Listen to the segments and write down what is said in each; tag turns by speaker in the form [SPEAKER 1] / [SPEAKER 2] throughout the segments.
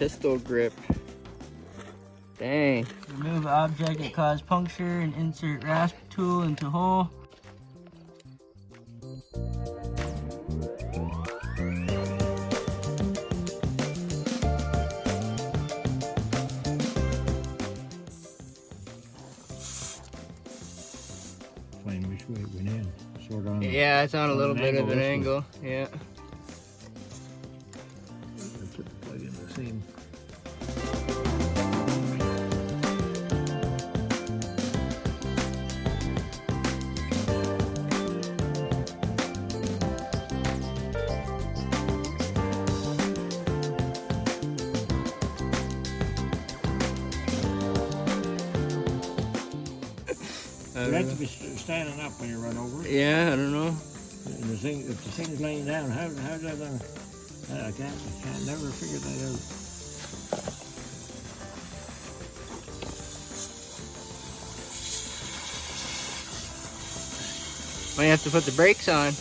[SPEAKER 1] pistol grip. Dang.
[SPEAKER 2] Remove object that caused puncture and insert rasp tool into hole.
[SPEAKER 3] Find which way it went in. Sort of.
[SPEAKER 1] Yeah, it's on a little bit of an angle. Yeah.
[SPEAKER 3] Put the plug in the same. You have to be standing up when you run over it.
[SPEAKER 1] Yeah, I don't know.
[SPEAKER 3] And the thing, if the thing's laying down, how's that gonna? I can't never figure that out.
[SPEAKER 1] Might have to put the brakes on.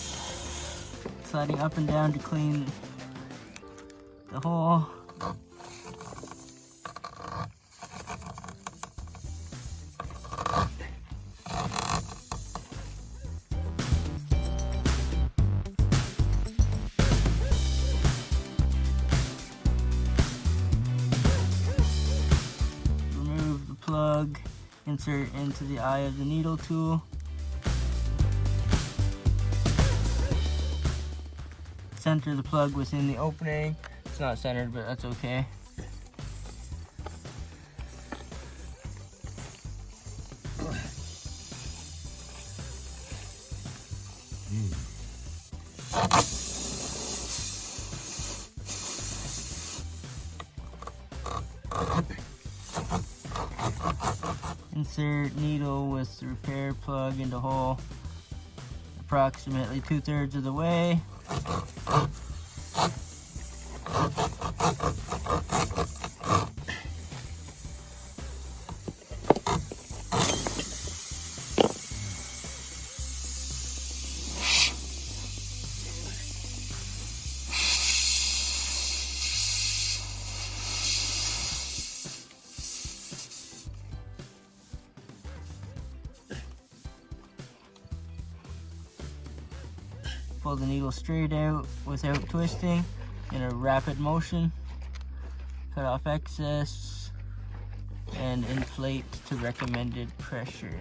[SPEAKER 2] Sliding up and down to clean the hole. Plug, insert into the eye of the needle tool. Center the plug within the opening. It's not centered, but that's okay. Insert needle with the repair plug into hole approximately 2/3 of the way. Pull the needle straight out without twisting in a rapid motion. Cut off excess and inflate to recommended pressure.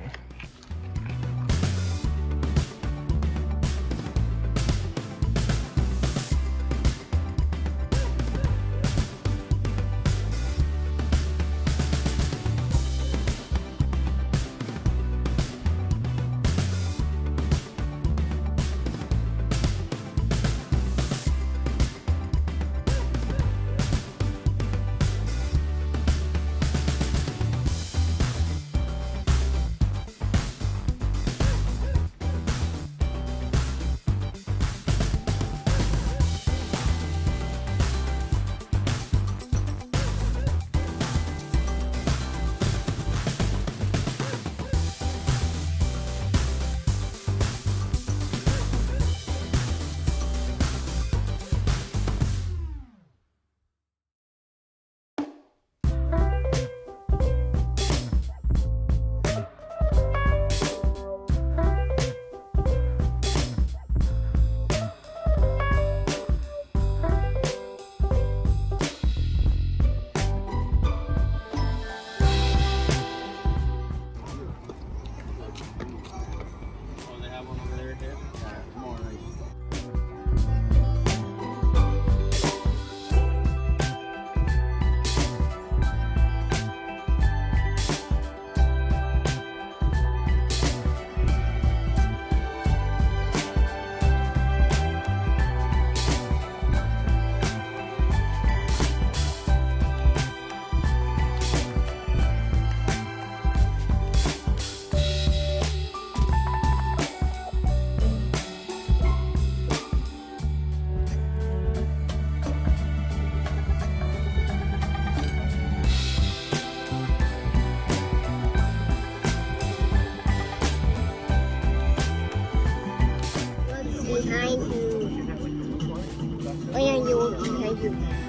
[SPEAKER 4] Behind you. Behind you.